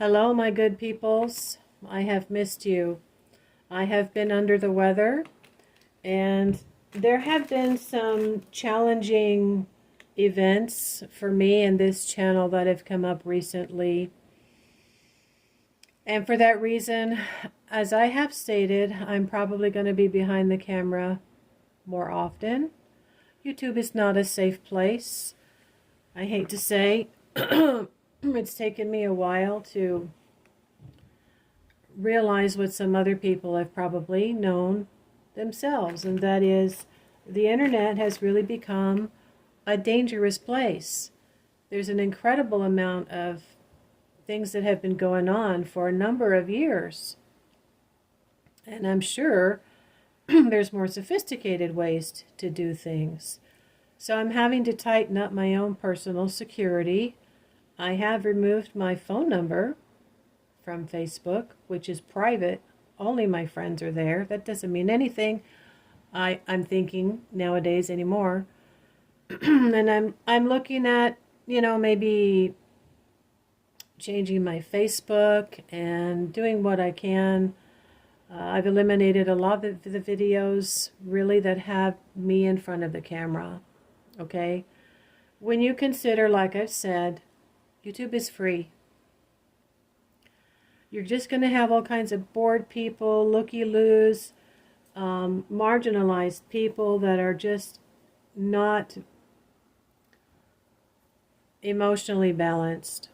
Hello, my good peoples. I have missed you. I have been under the weather, and there have been some challenging events for me and this channel that have come up recently. And for that reason, as I have stated, I'm probably going to be behind the camera more often. YouTube is not a safe place. I hate to say, it's taken me a while to realize what some other people have probably known themselves, and that is the internet has really become a dangerous place. There's an incredible amount of things that have been going on for a number of years, and I'm sure there's more sophisticated ways to do things. So I'm having to tighten up my own personal security. I have removed my phone number from Facebook, which is private. Only my friends are there. That doesn't mean anything, I'm thinking nowadays anymore. And I'm looking at, maybe changing my Facebook and doing what I can. I've eliminated a lot of the videos really that have me in front of the camera. Okay? When you consider, like I've said, YouTube is free. You're just going to have all kinds of bored people, looky-loos, marginalized people that are just not emotionally balanced.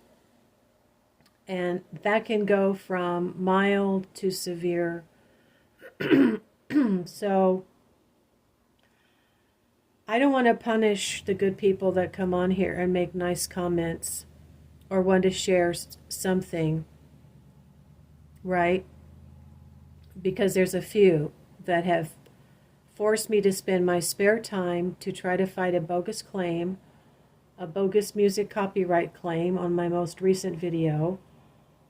And that can go from mild to severe. So I don't want to punish the good people that come on here and make nice comments or want to share something, right? Because there's a few that have forced me to spend my spare time to try to fight a bogus claim, a bogus music copyright claim on my most recent video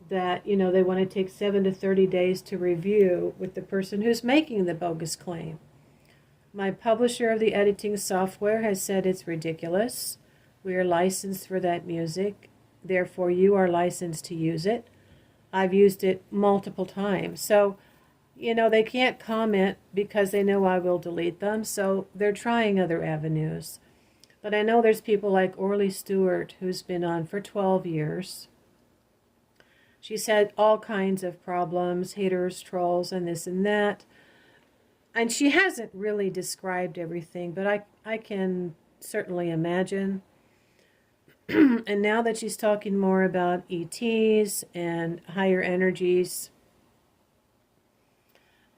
that, they want to take 7 to 30 days to review with the person who's making the bogus claim. My publisher of the editing software has said it's ridiculous. We are licensed for that music. Therefore, you are licensed to use it. I've used it multiple times. So, they can't comment because they know I will delete them. So they're trying other avenues. But I know there's people like Orly Stewart, who's been on for 12 years. She's had all kinds of problems, haters, trolls, and this and that. And she hasn't really described everything, but I can certainly imagine. And now that she's talking more about ETs and higher energies,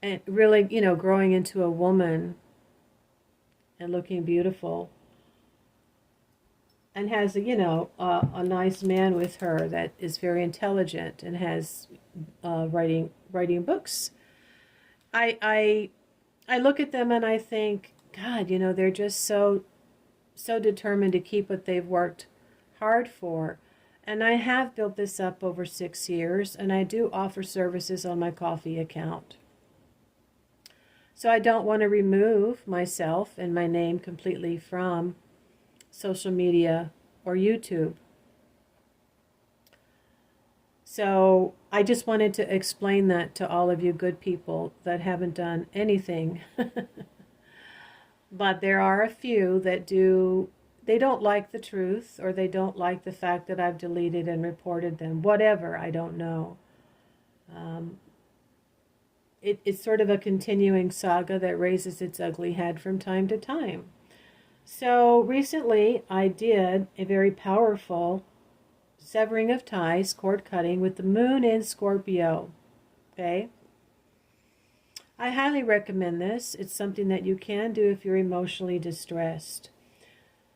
and really, growing into a woman and looking beautiful, and has, a nice man with her that is very intelligent and has writing books. I look at them and I think, God, they're just so determined to keep what they've worked hard for. And I have built this up over 6 years, and I do offer services on my Ko-fi account. So I don't want to remove myself and my name completely from social media or YouTube. So I just wanted to explain that to all of you good people that haven't done anything. But there are a few that do. They don't like the truth, or they don't like the fact that I've deleted and reported them. Whatever, I don't know. It's sort of a continuing saga that raises its ugly head from time to time. So recently I did a very powerful severing of ties, cord cutting, with the moon in Scorpio. Okay? I highly recommend this. It's something that you can do if you're emotionally distressed.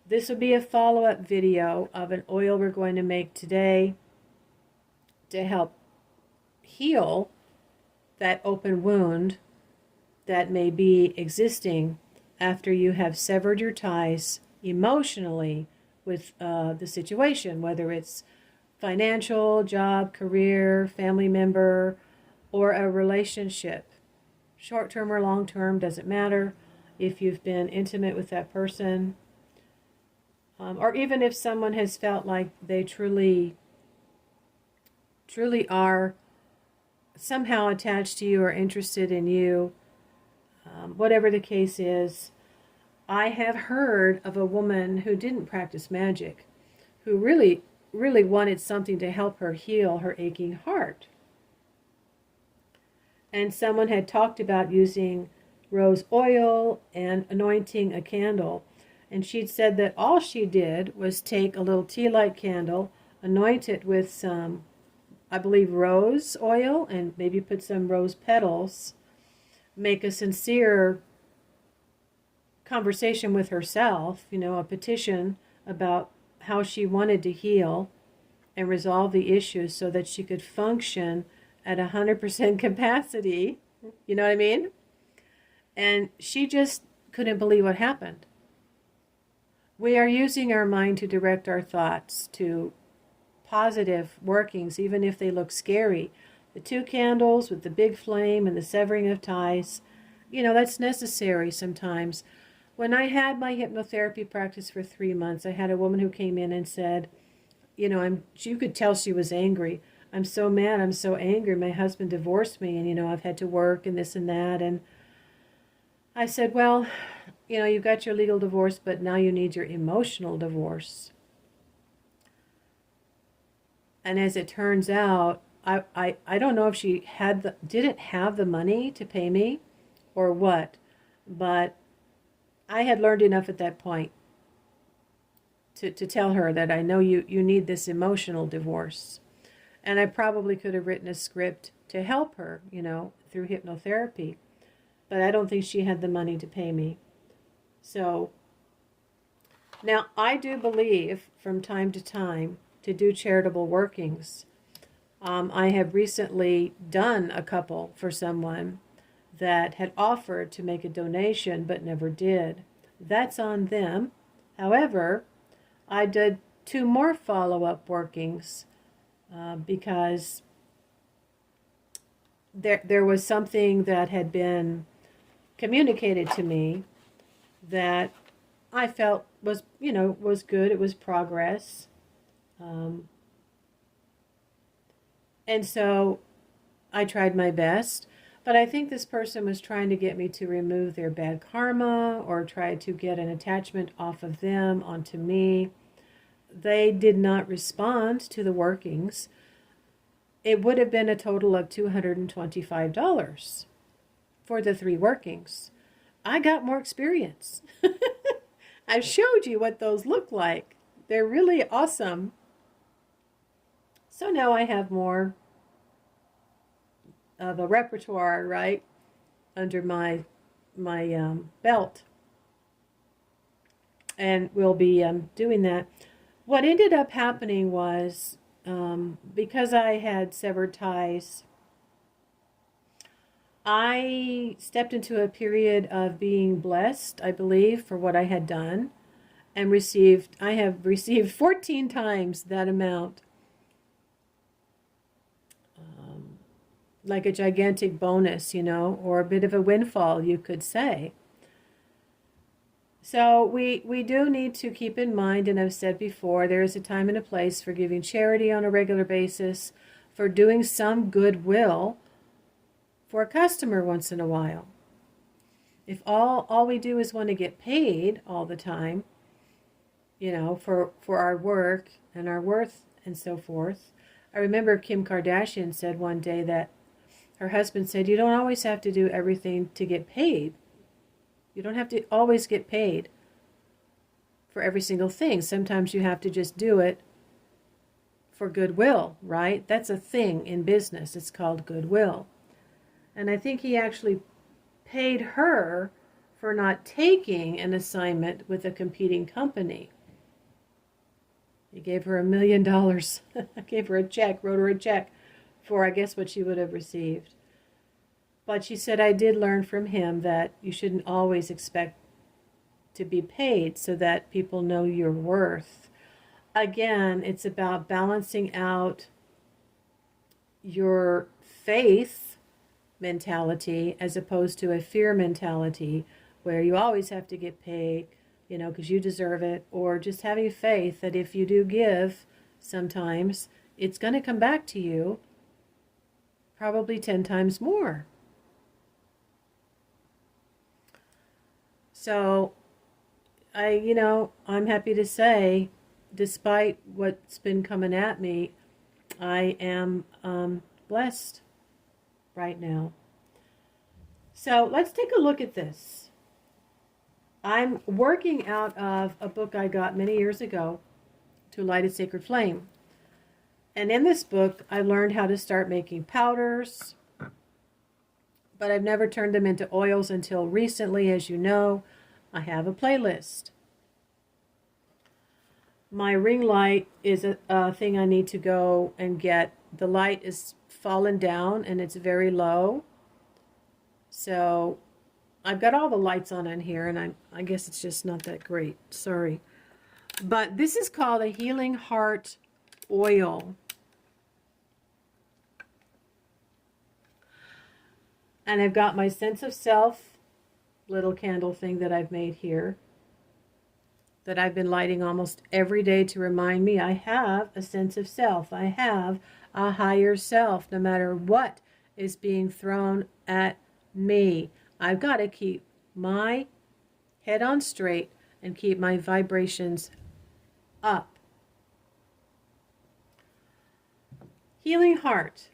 This will be a follow-up video of an oil we're going to make today to help heal that open wound that may be existing after you have severed your ties emotionally with the situation, whether it's financial, job, career, family member, or a relationship. Short-term or long-term, doesn't matter. If you've been intimate with that person, or even if someone has felt like they truly truly are somehow attached to you or interested in you, whatever the case is. I have heard of a woman who didn't practice magic, who really wanted something to help her heal her aching heart. And someone had talked about using rose oil and anointing a candle. And she'd said that all she did was take a little tea light candle, anoint it with some, I believe, rose oil, and maybe put some rose petals, make a sincere conversation with herself, a petition about how she wanted to heal and resolve the issues so that she could function at 100% capacity. You know what I mean? And she just couldn't believe what happened. We are using our mind to direct our thoughts to positive workings, even if they look scary. The 2 candles with the big flame and the severing of ties, that's necessary sometimes. When I had my hypnotherapy practice for 3 months, I had a woman who came in and said, you could tell she was angry. I'm so mad, I'm so angry. My husband divorced me, and, I've had to work and this and that. And I said, well, you got your legal divorce, but now you need your emotional divorce. And as it turns out, I don't know if she didn't have the money to pay me or what, but I had learned enough at that point to tell her that I know you need this emotional divorce. And I probably could have written a script to help her, through hypnotherapy. But I don't think she had the money to pay me. So now I do believe from time to time to do charitable workings. I have recently done a couple for someone that had offered to make a donation but never did. That's on them. However, I did 2 more follow-up workings because there was something that had been communicated to me that I felt was good. It was progress. And so I tried my best, but I think this person was trying to get me to remove their bad karma or try to get an attachment off of them onto me. They did not respond to the workings. It would have been a total of $225 for the 3 workings. I got more experience. I showed you what those look like. They're really awesome. So now I have more of a repertoire, right, under my belt. And we'll be doing that. What ended up happening was, because I had severed ties, I stepped into a period of being blessed, I believe, for what I had done, and I have received 14 times that amount. Like a gigantic bonus, or a bit of a windfall, you could say. So we do need to keep in mind, and I've said before, there is a time and a place for giving charity on a regular basis, for doing some goodwill for a customer once in a while. If all we do is want to get paid all the time, for our work and our worth and so forth. I remember Kim Kardashian said one day that her husband said, you don't always have to do everything to get paid. You don't have to always get paid for every single thing. Sometimes you have to just do it for goodwill, right? That's a thing in business. It's called goodwill. And I think he actually paid her for not taking an assignment with a competing company. He gave her $1 million. Gave her a check, wrote her a check for, I guess, what she would have received. But she said, I did learn from him that you shouldn't always expect to be paid so that people know your worth. Again, it's about balancing out your faith mentality as opposed to a fear mentality where you always have to get paid, because you deserve it, or just having faith that if you do give, sometimes it's going to come back to you, probably 10 times more. So I'm happy to say, despite what's been coming at me, I am blessed right now. So let's take a look at this. I'm working out of a book I got many years ago, To Light a Sacred Flame. And in this book, I learned how to start making powders, but I've never turned them into oils until recently. As you know, I have a playlist. My ring light is a thing I need to go and get. The light is fallen down and it's very low. So I've got all the lights on in here, and I guess it's just not that great. Sorry. But this is called a Healing Heart oil. And I've got my Sense of Self little candle thing that I've made here, that I've been lighting almost every day to remind me I have a sense of self. I have a higher self, no matter what is being thrown at me. I've got to keep my head on straight and keep my vibrations up. Healing Heart.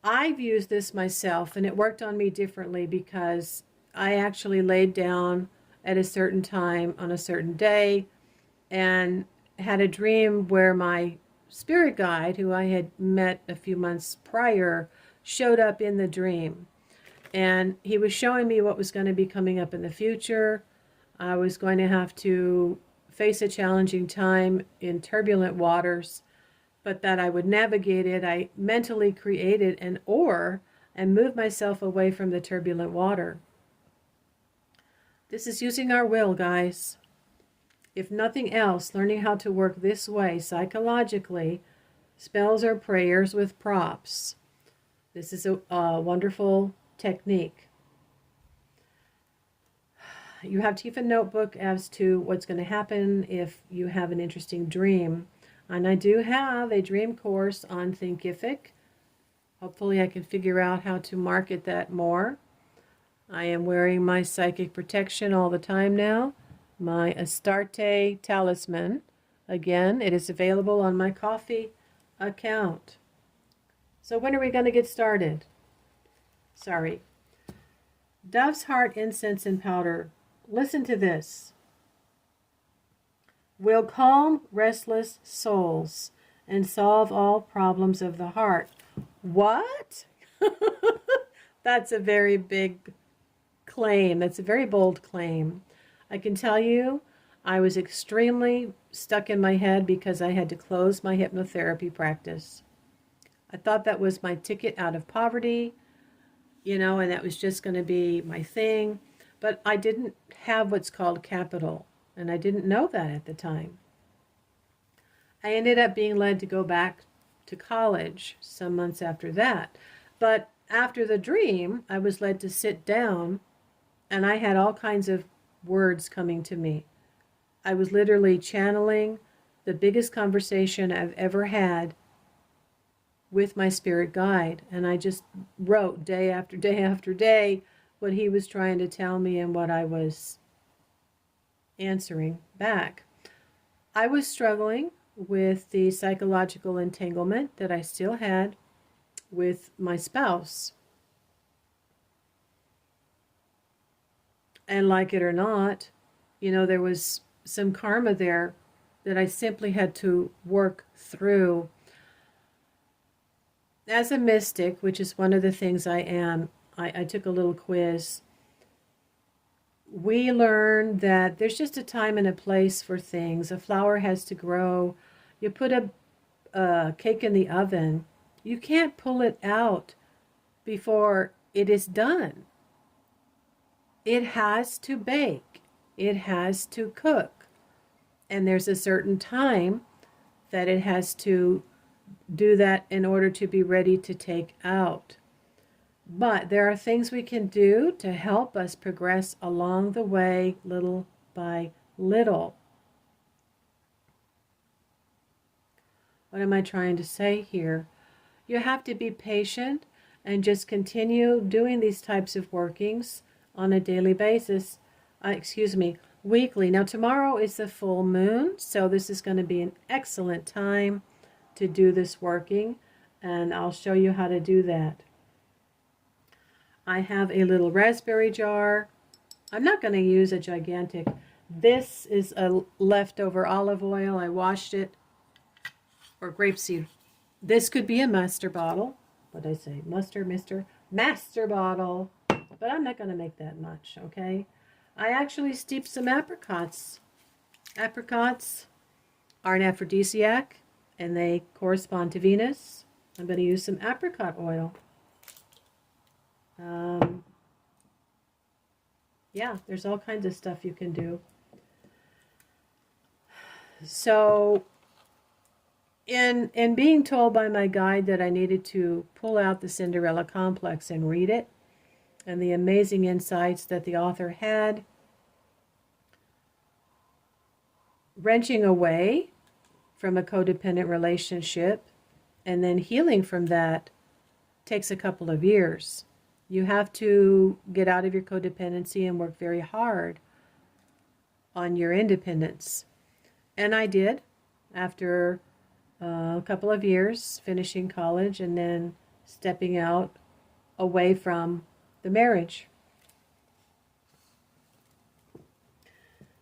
I've used this myself, and it worked on me differently because I actually laid down at a certain time on a certain day and had a dream where my spirit guide, who I had met a few months prior, showed up in the dream. And he was showing me what was going to be coming up in the future. I was going to have to face a challenging time in turbulent waters, but that I would navigate it. I mentally created an oar and moved myself away from the turbulent water. This is using our will, guys. If nothing else, learning how to work this way psychologically, spells or prayers with props. This is a wonderful technique. You have to keep a notebook as to what's going to happen if you have an interesting dream. And I do have a dream course on Thinkific. Hopefully I can figure out how to market that more. I am wearing my psychic protection all the time now. My Astarte talisman. Again, it is available on my Ko-fi account. So when are we going to get started? Sorry. Dove's Heart incense and powder. Listen to this. Will calm restless souls and solve all problems of the heart. What? That's a very big claim. That's a very bold claim. I can tell you, I was extremely stuck in my head because I had to close my hypnotherapy practice. I thought that was my ticket out of poverty, and that was just going to be my thing. But I didn't have what's called capital. And I didn't know that at the time. I ended up being led to go back to college some months after that. But after the dream, I was led to sit down, and I had all kinds of words coming to me. I was literally channeling the biggest conversation I've ever had with my spirit guide. And I just wrote day after day after day what he was trying to tell me and what I was answering back. I was struggling with the psychological entanglement that I still had with my spouse. And like it or not, there was some karma there that I simply had to work through. As a mystic, which is one of the things I am, I took a little quiz. We learn that there's just a time and a place for things. A flower has to grow. You put a cake in the oven. You can't pull it out before it is done. It has to bake. It has to cook. And there's a certain time that it has to do that in order to be ready to take out. But there are things we can do to help us progress along the way, little by little. What am I trying to say here? You have to be patient and just continue doing these types of workings on a daily basis. Weekly. Now tomorrow is the full moon, so this is going to be an excellent time to do this working, and I'll show you how to do that. I have a little raspberry jar. I'm not going to use a gigantic. This is a leftover olive oil. I washed it, or grapeseed. This could be a master bottle. What did I say? Master bottle. But I'm not going to make that much, okay? I actually steeped some apricots. Apricots are an aphrodisiac, and they correspond to Venus. I'm going to use some apricot oil. Yeah, there's all kinds of stuff you can do. So, in being told by my guide that I needed to pull out the Cinderella Complex and read it, and the amazing insights that the author had, wrenching away from a codependent relationship and then healing from that takes a couple of years. You have to get out of your codependency and work very hard on your independence. And I did after a couple of years finishing college and then stepping out away from the marriage.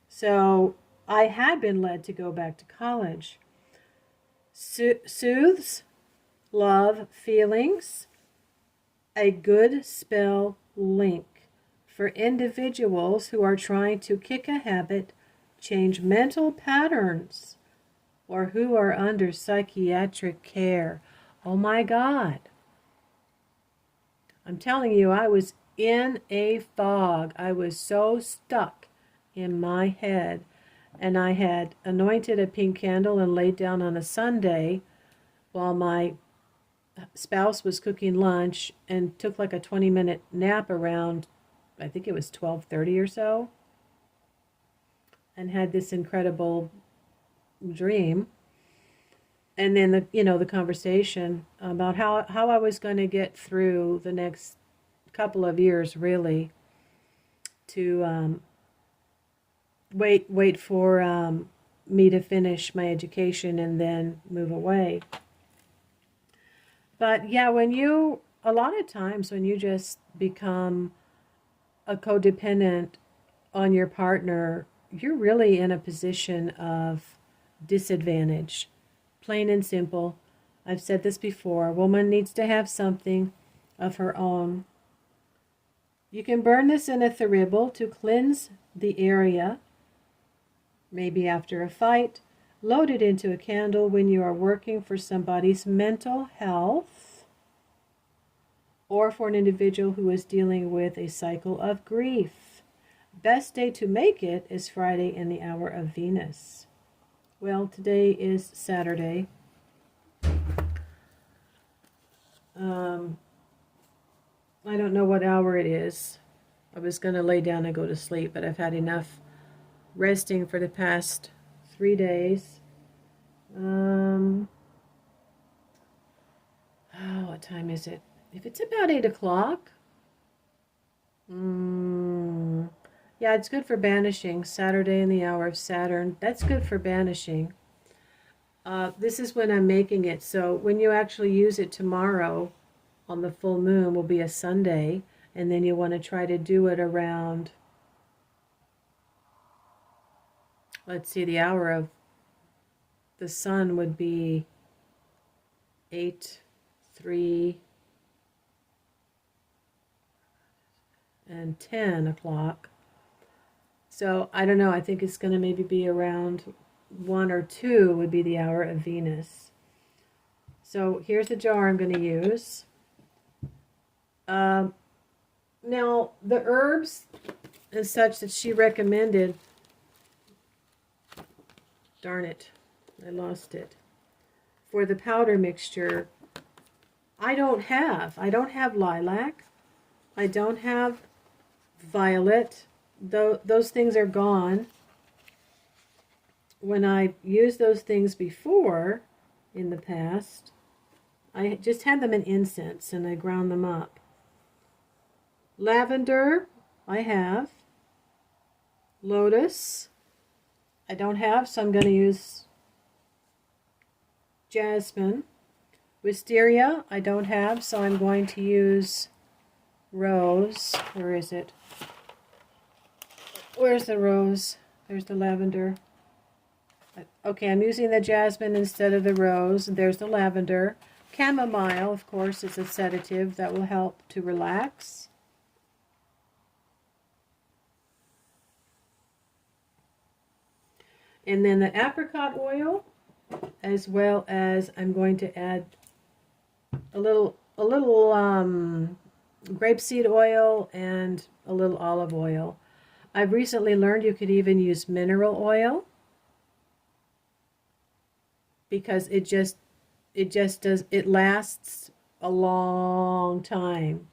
So I had been led to go back to college. Soothes, love, feelings, a good spell link for individuals who are trying to kick a habit, change mental patterns, or who are under psychiatric care. Oh my God. I'm telling you, I was in a fog. I was so stuck in my head. And I had anointed a pink candle and laid down on a Sunday while my spouse was cooking lunch and took like a 20-minute nap around, I think it was 12:30 or so, and had this incredible dream. And then the conversation about how I was going to get through the next couple of years, really, to wait for me to finish my education and then move away. But yeah, a lot of times when you just become a codependent on your partner, you're really in a position of disadvantage. Plain and simple. I've said this before. A woman needs to have something of her own. You can burn this in a thurible to cleanse the area, maybe after a fight. Load it into a candle when you are working for somebody's mental health or for an individual who is dealing with a cycle of grief. Best day to make it is Friday in the hour of Venus. Well, today is Saturday. I don't know what hour it is. I was going to lay down and go to sleep, but I've had enough resting for the past 3 days. What time is it? If it's about 8 o'clock. Yeah, it's good for banishing. Saturday in the hour of Saturn. That's good for banishing. This is when I'm making it. So when you actually use it tomorrow on the full moon will be a Sunday. And then you want to try to do it around, let's see, the hour of the sun would be 8, 3, and 10 o'clock. So I don't know. I think it's going to maybe be around 1 or 2 would be the hour of Venus. So here's the jar I'm going to use. Now, the herbs and such that she recommended, darn it, I lost it. For the powder mixture, I don't have lilac. I don't have violet. Those things are gone. When I've used those things before in the past, I just had them in incense and I ground them up. Lavender, I have. Lotus, I don't have, so I'm going to use jasmine. Wisteria, I don't have, so I'm going to use rose. Where is it? Where's the rose? There's the lavender. Okay, I'm using the jasmine instead of the rose. There's the lavender. Chamomile, of course, is a sedative that will help to relax. And then the apricot oil, as well as I'm going to add a little grapeseed oil and a little olive oil. I've recently learned you could even use mineral oil because it lasts a long time.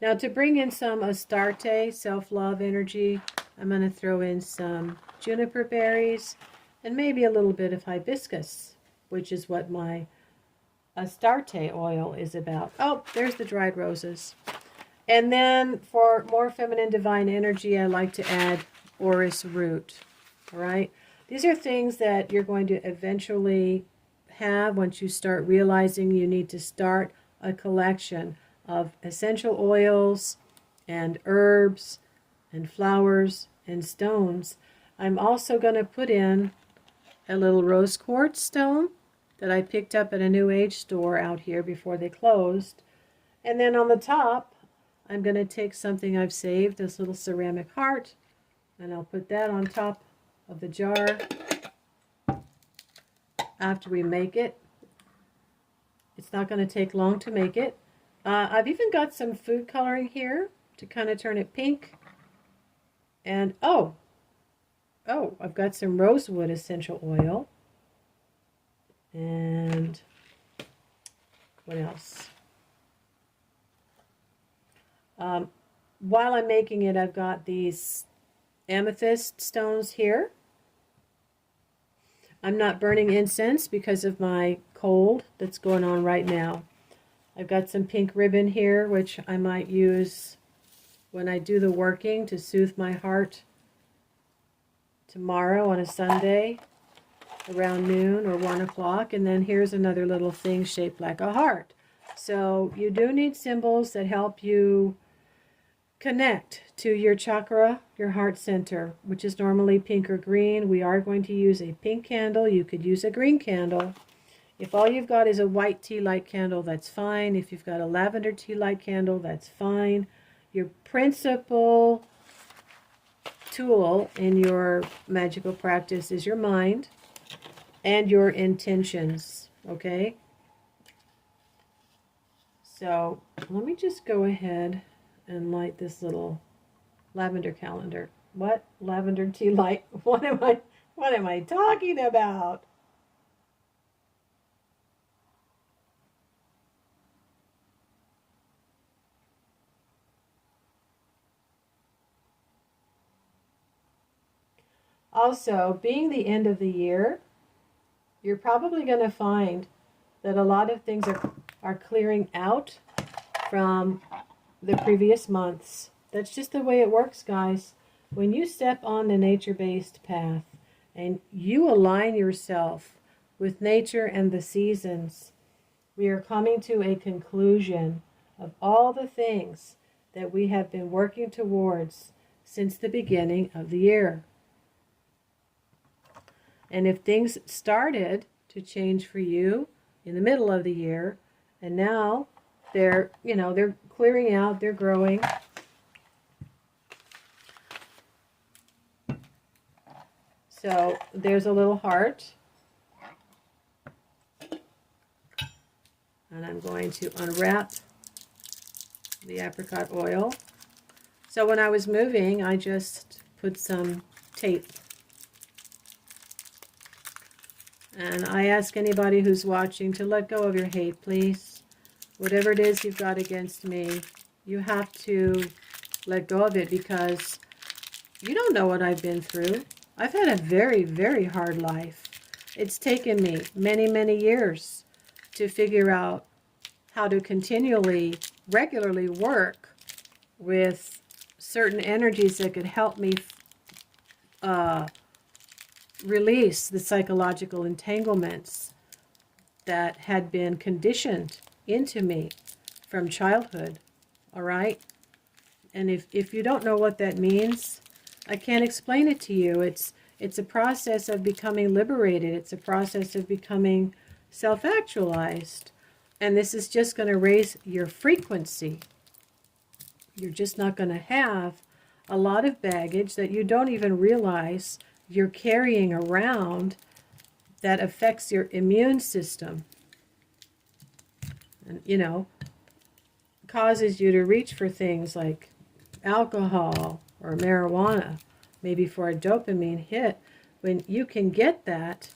Now to bring in some Astarte, self-love energy, I'm going to throw in some juniper berries and maybe a little bit of hibiscus, which is what my Astarte oil is about. Oh, there's the dried roses. And then for more feminine divine energy, I like to add orris root. All right. These are things that you're going to eventually have once you start realizing you need to start a collection of essential oils and herbs and flowers and stones. I'm also going to put in a little rose quartz stone that I picked up at a New Age store out here before they closed. And then on the top, I'm going to take something I've saved, this little ceramic heart, and I'll put that on top of the jar after we make it. It's not going to take long to make it. I've even got some food coloring here to kind of turn it pink. And oh, I've got some rosewood essential oil. And what else? While I'm making it, I've got these amethyst stones here. I'm not burning incense because of my cold that's going on right now. I've got some pink ribbon here, which I might use when I do the working to soothe my heart tomorrow on a Sunday around noon or 1 o'clock. And then here's another little thing shaped like a heart. So you do need symbols that help you connect to your chakra, your heart center, which is normally pink or green. We are going to use a pink candle. You could use a green candle. If all you've got is a white tea light candle, that's fine. If you've got a lavender tea light candle, that's fine. Your principal tool in your magical practice is your mind and your intentions, okay? So let me just go ahead and light this little lavender calendar. What? Lavender tea light? What am I talking about? Also, being the end of the year, you're probably going to find that a lot of things are clearing out from the previous months. That's just the way it works, guys. When you step on the nature-based path and you align yourself with nature and the seasons, we are coming to a conclusion of all the things that we have been working towards since the beginning of the year. And if things started to change for you in the middle of the year, and now they're clearing out, they're growing. So there's a little heart. And I'm going to unwrap the apricot oil. So when I was moving, I just put some tape. And I ask anybody who's watching to let go of your hate, please. Whatever it is you've got against me, you have to let go of it because you don't know what I've been through. I've had a very, very hard life. It's taken me many, many years to figure out how to continually, regularly work with certain energies that could help me release the psychological entanglements that had been conditioned into me from childhood. All right? And if you don't know what that means, I can't explain it to you. It's a process of becoming liberated. It's a process of becoming self-actualized. And this is just going to raise your frequency. You're just not going to have a lot of baggage that you don't even realize you're carrying around that affects your immune system. And, you know, causes you to reach for things like alcohol or marijuana, maybe for a dopamine hit, when you can get that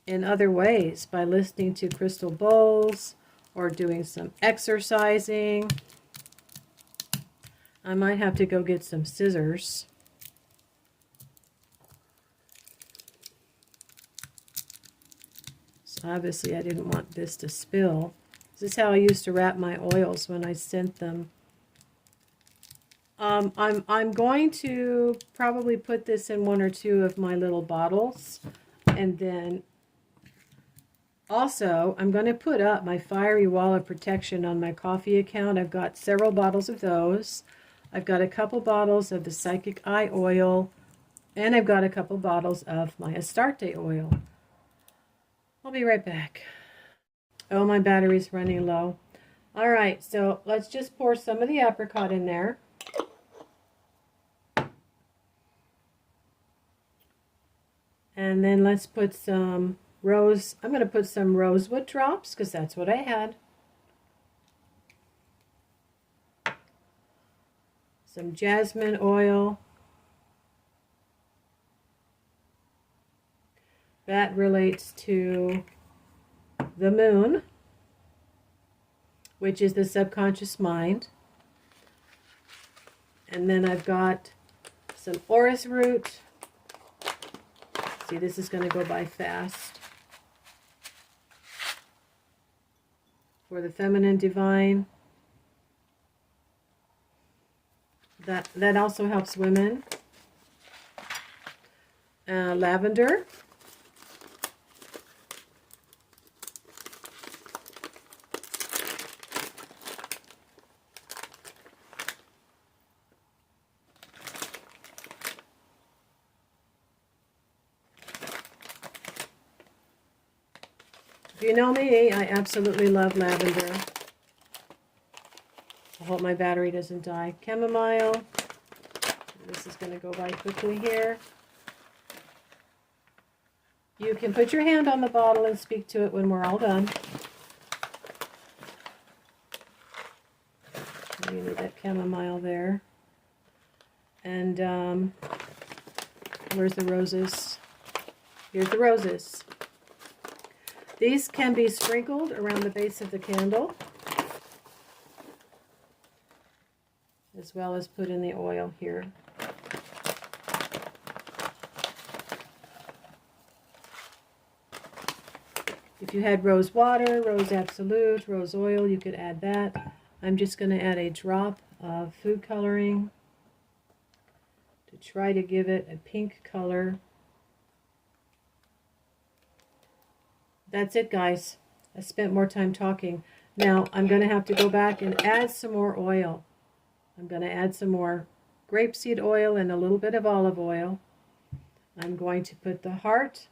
in other ways by listening to crystal bowls or doing some exercising. I might have to go get some scissors. So obviously I didn't want this to spill. This is how I used to wrap my oils when I sent them. I'm going to probably put this in one or two of my little bottles, and then also I'm going to put up my fiery wall of protection on my coffee account. I've got several bottles of those. I've got a couple bottles of the Psychic Eye oil, and I've got a couple bottles of my Astarte oil. I'll be right back. Oh, my battery's running low. All right, so let's just pour some of the apricot in there. And then let's put some rose. I'm going to put some rosewood drops because that's what I had. Some jasmine oil. That relates to the moon, which is the subconscious mind. And then I've got some orris root. See, this is going to go by fast. For the feminine divine. That also helps women. Lavender. If you know me, I absolutely love lavender. I hope my battery doesn't die. Chamomile. This is going to go by quickly here. You can put your hand on the bottle and speak to it when we're all done. You need that chamomile there. And where's the roses? Here's the roses. These can be sprinkled around the base of the candle, as well as put in the oil here. If you had rose water, rose absolute, rose oil, you could add that. I'm just going to add a drop of food coloring to try to give it a pink color. That's it, guys. I spent more time talking. Now, I'm going to have to go back and add some more oil. I'm going to add some more grapeseed oil and a little bit of olive oil. I'm going to put the heart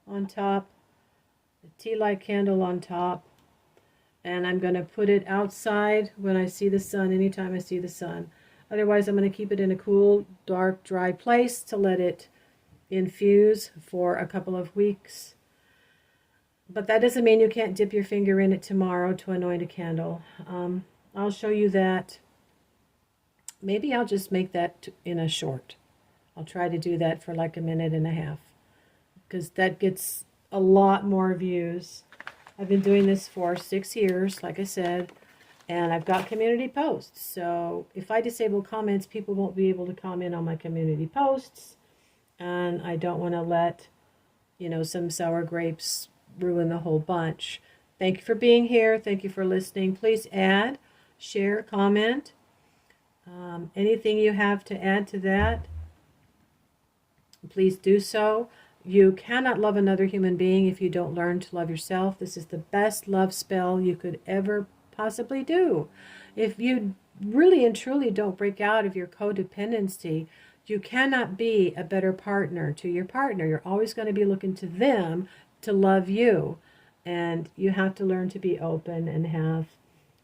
on top, the tea light candle on top, and I'm going to put it outside when I see the sun, anytime I see the sun. Otherwise, I'm going to keep it in a cool, dark, dry place to let it infuse for a couple of weeks. But that doesn't mean you can't dip your finger in it tomorrow to anoint a candle. I'll show you that. Maybe I'll just make that in a short. I'll try to do that for like a minute and a half, because that gets a lot more views. I've been doing this for 6 years, like I said, and I've got community posts. So if I disable comments, people won't be able to comment on my community posts. And I don't want to let, you know, some sour grapes ruin the whole bunch. Thank you for being here. Thank you for listening. Please add, share, comment. Anything you have to add to that, please do so. You cannot love another human being if you don't learn to love yourself. This is the best love spell you could ever possibly do. If you really and truly don't break out of your codependency, you cannot be a better partner to your partner. You're always going to be looking to them to love you. And you have to learn to be open and have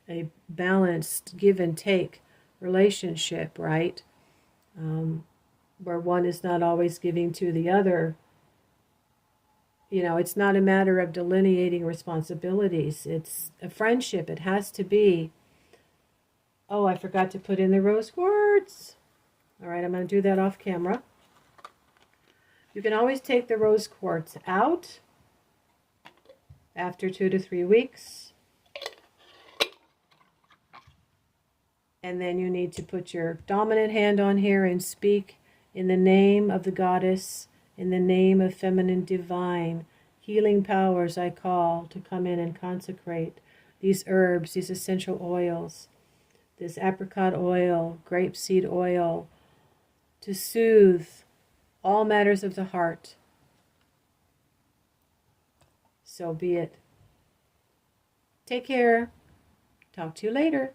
a balanced give and take relationship, right? Where one is not always giving to the other. It's not a matter of delineating responsibilities. It's a friendship. It has to be. Oh, I forgot to put in the rose quartz. All right, I'm going to do that off camera. You can always take the rose quartz out after 2 to 3 weeks. And then you need to put your dominant hand on here and speak in the name of the goddess, in the name of feminine divine, healing powers I call to come in and consecrate these herbs, these essential oils, this apricot oil, grapeseed oil, to soothe all matters of the heart. So be it. Take care. Talk to you later.